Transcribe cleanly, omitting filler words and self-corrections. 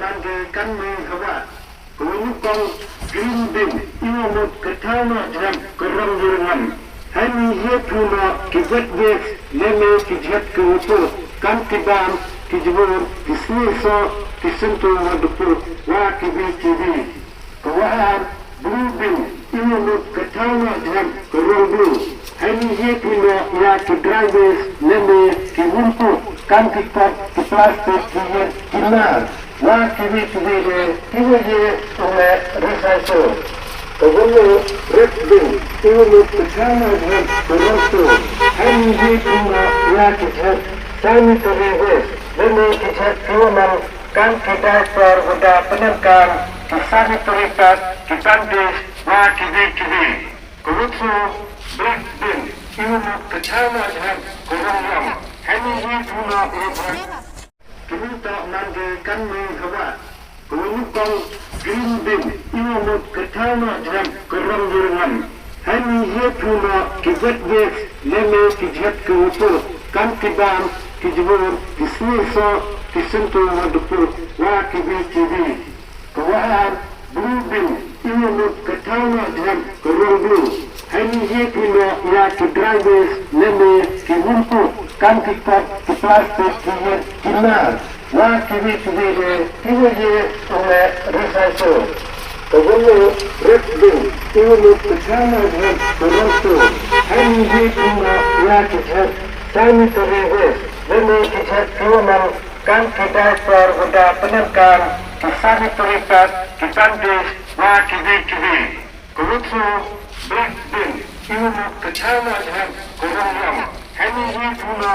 nanti kan menghawa kewenukong green bin iwamut ketama jam kerang jurnam hani hiet huma kibet bes leme kijat kewutu kan kibam kijbur kisniso kisentu madupur wa kibi kibi kawaan blue bin iwamut ketama jam kerang blue hani hiet huma ya kidrabes leme kiwumpu kan kipat kiplastik kiyer kinar wa kibi kibi kibi oleh resaso kebulu red bin iwamut ketama jam kerang blue hani hiet huma ya kijat sani teribes leme kijat kiwaman kan kita perbuda penerkan kisah terikat kitantis wa kibi kibi kurutsu red bin iwamut ketama jam kerang jam hani hiet huma kita nanti kan menghawa kewenukong green bin iwamut ketama jam kerang jurnam hani hiet huma kibet bes leme kijat kewutu kan kibam kijbur kisniso kisentu madupur wa kibi kibi kawaan blue bin iwamut ketama jam kerang blue hani hiet huma ya kidrabes leme kiwumpu kan kipat kiplastik kiyer kinar wa kibi kibi kibi oleh resaso kebulu red bin iwamut ketama jam kerang blue hani hiet huma ya kijat sani teribes leme kijat kiwaman kan kita perbuda penerkan kisah terikat kitantis wa kibi kibi kurutsu red bin iwamut ketama jam kerang jam hani hiet huma